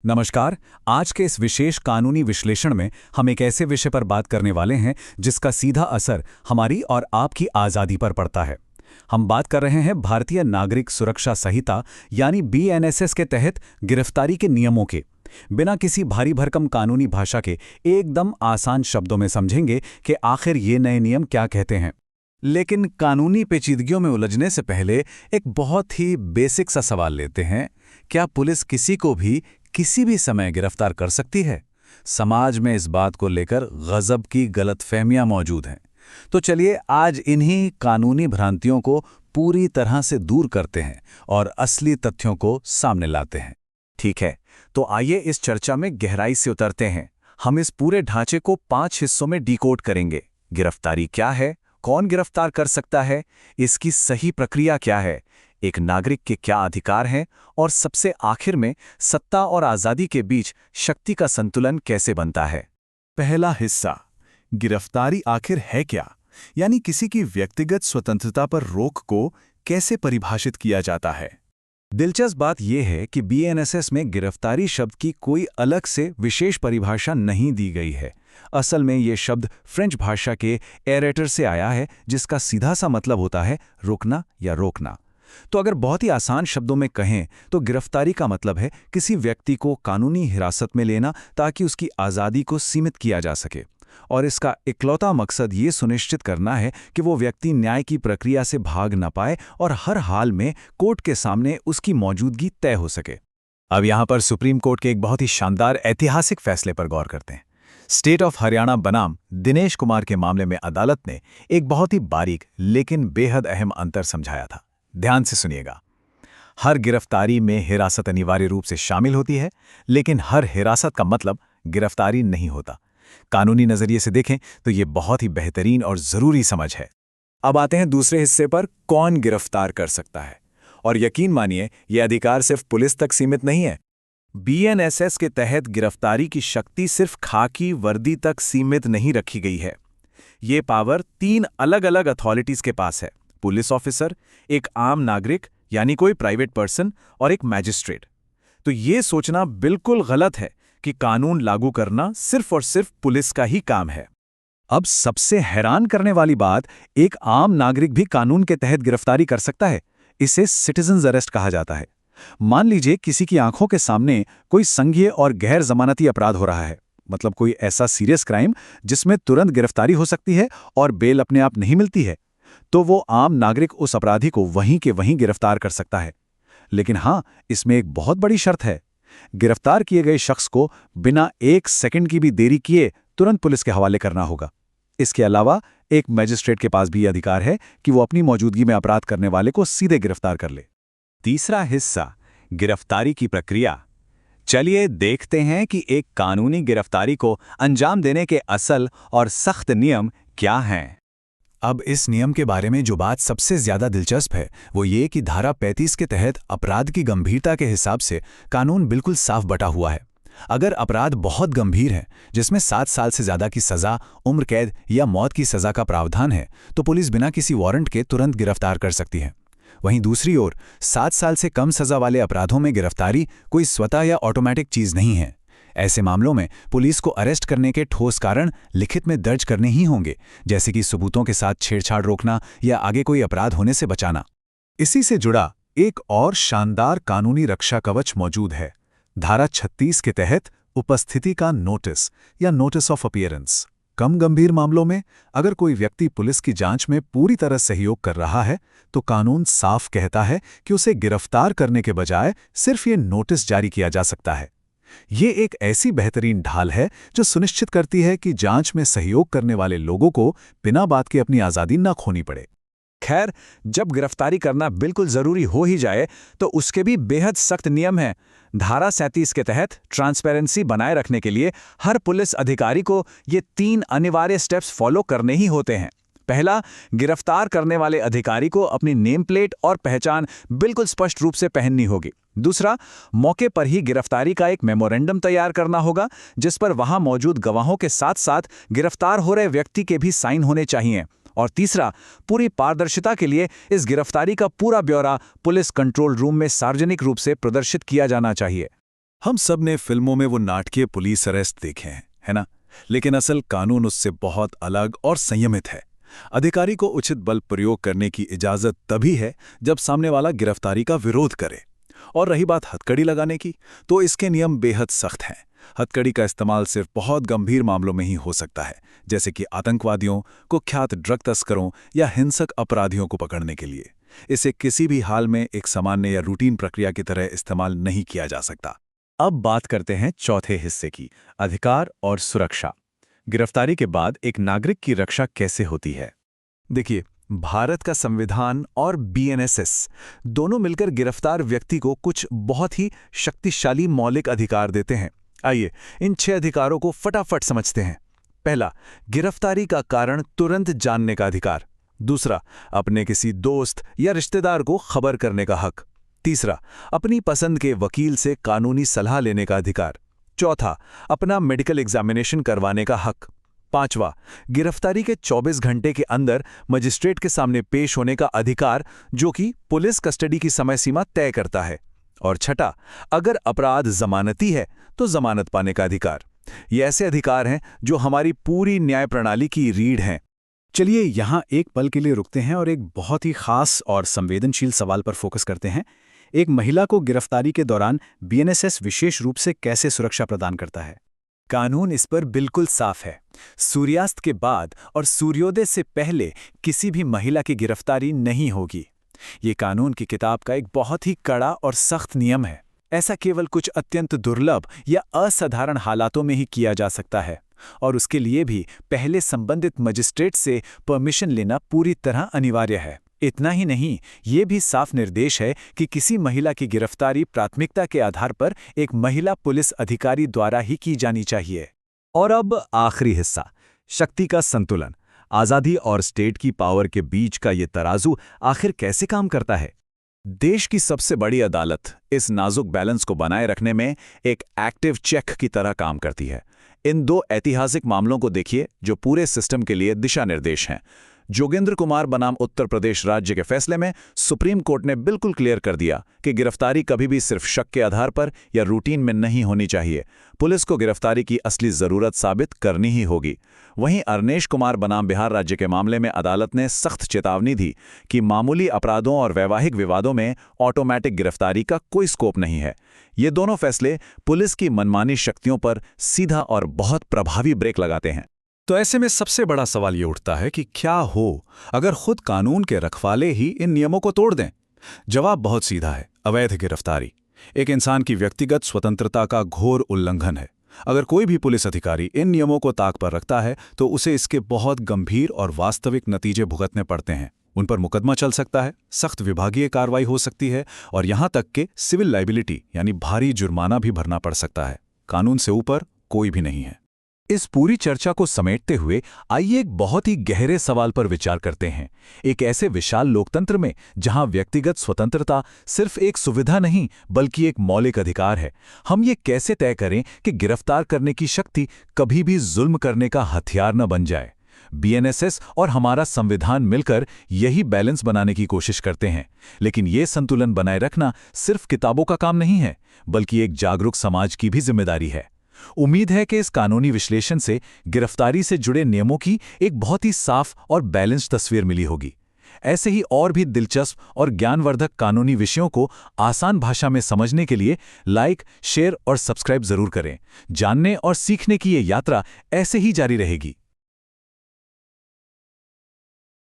नमस्कार। आज के इस विशेष कानूनी विश्लेषण में हम एक ऐसे विषय पर बात करने वाले हैं जिसका सीधा असर हमारी और आपकी आज़ादी पर पड़ता है। हम बात कर रहे हैं भारतीय नागरिक सुरक्षा संहिता यानी बीएनएसएस के तहत गिरफ्तारी के नियमों के। बिना किसी भारी भरकम कानूनी भाषा के एकदम आसान शब्दों में समझेंगे कि आखिर ये नए नियम क्या कहते हैं। लेकिन कानूनी पेचीदगियों में उलझने से पहले एक बहुत ही बेसिक सा सवाल लेते हैं। क्या पुलिस किसी को भी किसी भी समय गिरफ्तार कर सकती है? समाज में इस बात को लेकर गजब की गलतफहमियां मौजूद हैं। तो चलिए आज इन्हीं कानूनी भ्रांतियों को पूरी तरह से दूर करते हैं और असली तथ्यों को सामने लाते हैं। ठीक है, तो आइए इस चर्चा में गहराई से उतरते हैं। हम इस पूरे ढांचे को 5 हिस्सों में डिकोड करेंगे। गिरफ्तारी क्या है, कौन गिरफ्तार कर सकता है, इसकी सही प्रक्रिया क्या है, एक नागरिक के क्या अधिकार हैं, और सबसे आखिर में सत्ता और आज़ादी के बीच शक्ति का संतुलन कैसे बनता है। पहला हिस्सा, गिरफ्तारी आखिर है क्या, यानी किसी की व्यक्तिगत स्वतंत्रता पर रोक को कैसे परिभाषित किया जाता है। दिलचस्प बात यह है कि बीएनएसएस में गिरफ्तारी शब्द की कोई अलग से विशेष परिभाषा नहीं दी गई है। असल में ये शब्द फ्रेंच भाषा के एरेटर से आया है, जिसका सीधा सा मतलब होता है रुकना या रोकना। तो अगर बहुत ही आसान शब्दों में कहें तो गिरफ्तारी का मतलब है किसी व्यक्ति को कानूनी हिरासत में लेना ताकि उसकी आज़ादी को सीमित किया जा सके, और इसका इकलौता मकसद ये सुनिश्चित करना है कि वो व्यक्ति न्याय की प्रक्रिया से भाग न पाए और हर हाल में कोर्ट के सामने उसकी मौजूदगी तय हो सके। अब यहाँ पर सुप्रीम कोर्ट के एक बहुत ही शानदार ऐतिहासिक फैसले पर गौर करते हैं। स्टेट ऑफ हरियाणा बनाम दिनेश कुमार के मामले में अदालत ने एक बहुत ही बारीक लेकिन बेहद अहम अंतर समझाया था। ध्यान से सुनिएगा। हर गिरफ्तारी में हिरासत अनिवार्य रूप से शामिल होती है, लेकिन हर हिरासत का मतलब गिरफ्तारी नहीं होता। कानूनी नजरिए से देखें तो ये बहुत ही बेहतरीन और जरूरी समझ है। अब आते हैं दूसरे हिस्से पर, कौन गिरफ्तार कर सकता है। और यकीन मानिए, यह अधिकार सिर्फ पुलिस तक सीमित नहीं है। बीएनएसएस के तहत गिरफ्तारी की शक्ति सिर्फ खाकी वर्दी तक सीमित नहीं रखी गई है। ये पावर 3 अलग अलग अथॉरिटीज के पास है: पुलिस ऑफिसर, एक आम नागरिक यानी कोई प्राइवेट पर्सन, और एक मैजिस्ट्रेट। तो ये सोचना बिल्कुल गलत है कि कानून लागू करना सिर्फ और सिर्फ पुलिस का ही काम है। अब सबसे हैरान करने वाली बात, एक आम नागरिक भी कानून के तहत गिरफ्तारी कर सकता है। इसे सिटीजन्स अरेस्ट कहा जाता है। मान लीजिए किसी की आंखों के सामने कोई संज्ञेय और गैर जमानती अपराध हो रहा है, मतलब कोई ऐसा सीरियस क्राइम जिसमें तुरंत गिरफ्तारी हो सकती है और बेल अपने आप नहीं मिलती है, तो वो आम नागरिक उस अपराधी को वहीं के वहीं गिरफ्तार कर सकता है। लेकिन हाँ, इसमें एक बहुत बड़ी शर्त है। गिरफ्तार किए गए शख्स को बिना 1 सेकंड की भी देरी किए तुरंत पुलिस के हवाले करना होगा। इसके अलावा एक मजिस्ट्रेट के पास भी अधिकार है कि वो अपनी मौजूदगी में अपराध करने वाले को सीधे गिरफ्तार कर ले। तीसरा हिस्सा, गिरफ्तारी की प्रक्रिया। चलिए देखते हैं कि एक कानूनी गिरफ्तारी को अंजाम देने के असल और सख्त नियम क्या हैं। अब इस नियम के बारे में जो बात सबसे ज्यादा दिलचस्प है वो ये कि धारा 35 के तहत अपराध की गंभीरता के हिसाब से कानून बिल्कुल साफ बटा हुआ है। अगर अपराध बहुत गंभीर है, जिसमें 7 साल से ज्यादा की सजा, उम्र कैद या मौत की सजा का प्रावधान है, तो पुलिस बिना किसी वारंट के तुरंत गिरफ्तार कर सकती है। वहीं दूसरी ओर 7 साल से कम सजा वाले अपराधों में गिरफ्तारी कोई स्वतः या ऑटोमेटिक चीज नहीं है। ऐसे मामलों में पुलिस को अरेस्ट करने के ठोस कारण लिखित में दर्ज करने ही होंगे, जैसे कि सबूतों के साथ छेड़छाड़ रोकना या आगे कोई अपराध होने से बचाना। इसी से जुड़ा एक और शानदार कानूनी रक्षा कवच मौजूद है। धारा 36 के तहत उपस्थिति का नोटिस या नोटिस ऑफ अपीयरेंस। कम गंभीर मामलों में अगर कोई व्यक्ति पुलिस की जांच में पूरी तरह सहयोग कर रहा है, तो कानून साफ कहता है कि उसे गिरफ्तार करने के बजाय सिर्फ ये नोटिस जारी किया जा सकता है। ये एक ऐसी बेहतरीन ढाल है जो सुनिश्चित करती है कि जांच में सहयोग करने वाले लोगों को बिना बात के अपनी आज़ादी न खोनी पड़े। खैर, जब गिरफ्तारी करना बिल्कुल जरूरी हो ही जाए तो उसके भी बेहद सख्त नियम हैं। धारा 37 के तहत ट्रांसपेरेंसी बनाए रखने के लिए हर पुलिस अधिकारी को ये 3 अनिवार्य स्टेप्स फॉलो करने ही होते हैं। पहला, गिरफ्तार करने वाले अधिकारी को अपनी नेम प्लेट और पहचान बिल्कुल स्पष्ट रूप से पहननी होगी। दूसरा, मौके पर ही गिरफ्तारी का एक मेमोरेंडम तैयार करना होगा, जिस पर वहां मौजूद गवाहों के साथ साथ गिरफ्तार हो रहे व्यक्ति के भी साइन होने चाहिए। और तीसरा, पूरी पारदर्शिता के लिए इस गिरफ्तारी का पूरा ब्यौरा पुलिस कंट्रोल रूम में सार्वजनिक रूप से प्रदर्शित किया जाना चाहिए। हम सब ने फिल्मों में वो नाटकीय पुलिस अरेस्ट देखे हैं, है ना? लेकिन असल कानून उससे बहुत अलग और संयमित है। अधिकारी को उचित बल प्रयोग करने की इजाजत तभी है जब सामने वाला गिरफ्तारी का विरोध करे। और रही बात हथकड़ी लगाने की, तो इसके नियम बेहद सख्त हैं। हथकड़ी का इस्तेमाल सिर्फ बहुत गंभीर मामलों में ही हो सकता है, जैसे कि आतंकवादियों, कुख्यात ड्रग तस्करों या हिंसक अपराधियों को पकड़ने के लिए। इसे किसी भी हाल में एक सामान्य या रूटीन प्रक्रिया की तरह इस्तेमाल नहीं किया जा सकता। अब बात करते हैं चौथे हिस्से की, अधिकार और सुरक्षा। गिरफ्तारी के बाद एक नागरिक की रक्षा कैसे होती है? देखिए, भारत का संविधान और बीएनएसएस दोनों मिलकर गिरफ्तार व्यक्ति को कुछ बहुत ही शक्तिशाली मौलिक अधिकार देते हैं। आइए इन 6 अधिकारों को फटाफट समझते हैं। पहला, गिरफ्तारी का कारण तुरंत जानने का अधिकार। दूसरा, अपने किसी दोस्त या रिश्तेदार को खबर करने का हक। तीसरा, अपनी पसंद के वकील से कानूनी सलाह लेने का अधिकार। चौथा, अपना मेडिकल एग्जामिनेशन करवाने का हक। पांचवा, गिरफ्तारी के 24 घंटे के अंदर मजिस्ट्रेट के सामने पेश होने का अधिकार, जो कि पुलिस कस्टडी की समय सीमा तय करता है। और छठा, अगर अपराध जमानती है तो जमानत पाने का अधिकार। ये ऐसे अधिकार हैं जो हमारी पूरी न्याय प्रणाली की रीढ़ हैं। चलिए यहाँ एक पल के लिए रुकते हैं और एक बहुत ही खास और संवेदनशील सवाल पर फोकस करते हैं। एक महिला को गिरफ्तारी के दौरान बीएनएसएस विशेष रूप से कैसे सुरक्षा प्रदान करता है? कानून इस पर बिल्कुल साफ है। सूर्यास्त के बाद और सूर्योदय से पहले किसी भी महिला की गिरफ्तारी नहीं होगी। ये कानून की किताब का एक बहुत ही कड़ा और सख्त नियम है। ऐसा केवल कुछ अत्यंत दुर्लभ या असाधारण हालातों में ही किया जा सकता है, और उसके लिए भी पहले संबंधित मजिस्ट्रेट से परमिशन लेना पूरी तरह अनिवार्य है। इतना ही नहीं, ये भी साफ निर्देश है कि किसी महिला की गिरफ्तारी प्राथमिकता के आधार पर एक महिला पुलिस अधिकारी द्वारा ही की जानी चाहिए। और अब आखिरी हिस्सा, शक्ति का संतुलन। आज़ादी और स्टेट की पावर के बीच का ये तराजू आखिर कैसे काम करता है? देश की सबसे बड़ी अदालत इस नाजुक बैलेंस को बनाए रखने में एक एक्टिव चेक की तरह काम करती है। इन 2 ऐतिहासिक मामलों को देखिए जो पूरे सिस्टम के लिए दिशा निर्देश हैं। जोगेंद्र कुमार बनाम उत्तर प्रदेश राज्य के फैसले में सुप्रीम कोर्ट ने बिल्कुल क्लियर कर दिया कि गिरफ्तारी कभी भी सिर्फ शक के आधार पर या रूटीन में नहीं होनी चाहिए। पुलिस को गिरफ्तारी की असली जरूरत साबित करनी ही होगी। वहीं अरनेश कुमार बनाम बिहार राज्य के मामले में अदालत ने सख्त चेतावनी दी कि मामूली अपराधों और वैवाहिक विवादों में ऑटोमैटिक गिरफ्तारी का कोई स्कोप नहीं है। ये दोनों फैसले पुलिस की मनमानी शक्तियों पर सीधा और बहुत प्रभावी ब्रेक लगाते हैं। तो ऐसे में सबसे बड़ा सवाल ये उठता है कि क्या हो अगर खुद कानून के रखवाले ही इन नियमों को तोड़ दें? जवाब बहुत सीधा है, अवैध गिरफ्तारी एक इंसान की व्यक्तिगत स्वतंत्रता का घोर उल्लंघन है। अगर कोई भी पुलिस अधिकारी इन नियमों को ताक पर रखता है तो उसे इसके बहुत गंभीर और वास्तविक नतीजे भुगतने पड़ते हैं। उन पर मुकदमा चल सकता है, सख्त विभागीय कार्रवाई हो सकती है और यहां तक कि सिविल लाइबिलिटी यानी भारी जुर्माना भी भरना पड़ सकता है। कानून से ऊपर कोई भी नहीं है। इस पूरी चर्चा को समेटते हुए आइए एक बहुत ही गहरे सवाल पर विचार करते हैं। एक ऐसे विशाल लोकतंत्र में जहां व्यक्तिगत स्वतंत्रता सिर्फ एक सुविधा नहीं बल्कि एक मौलिक अधिकार है, हम ये कैसे तय करें कि गिरफ्तार करने की शक्ति कभी भी जुल्म करने का हथियार न बन जाए? बीएनएसएस और हमारा संविधान मिलकर यही बैलेंस बनाने की कोशिश करते हैं। लेकिन ये संतुलन बनाए रखना सिर्फ किताबों का काम नहीं है, बल्कि एक जागरूक समाज की भी जिम्मेदारी है। उम्मीद है कि इस कानूनी विश्लेषण से गिरफ्तारी से जुड़े नियमों की एक बहुत ही साफ और बैलेंस्ड तस्वीर मिली होगी। ऐसे ही और भी दिलचस्प और ज्ञानवर्धक कानूनी विषयों को आसान भाषा में समझने के लिए लाइक, शेयर और सब्सक्राइब जरूर करें। जानने और सीखने की ये यात्रा ऐसे ही जारी रहेगी।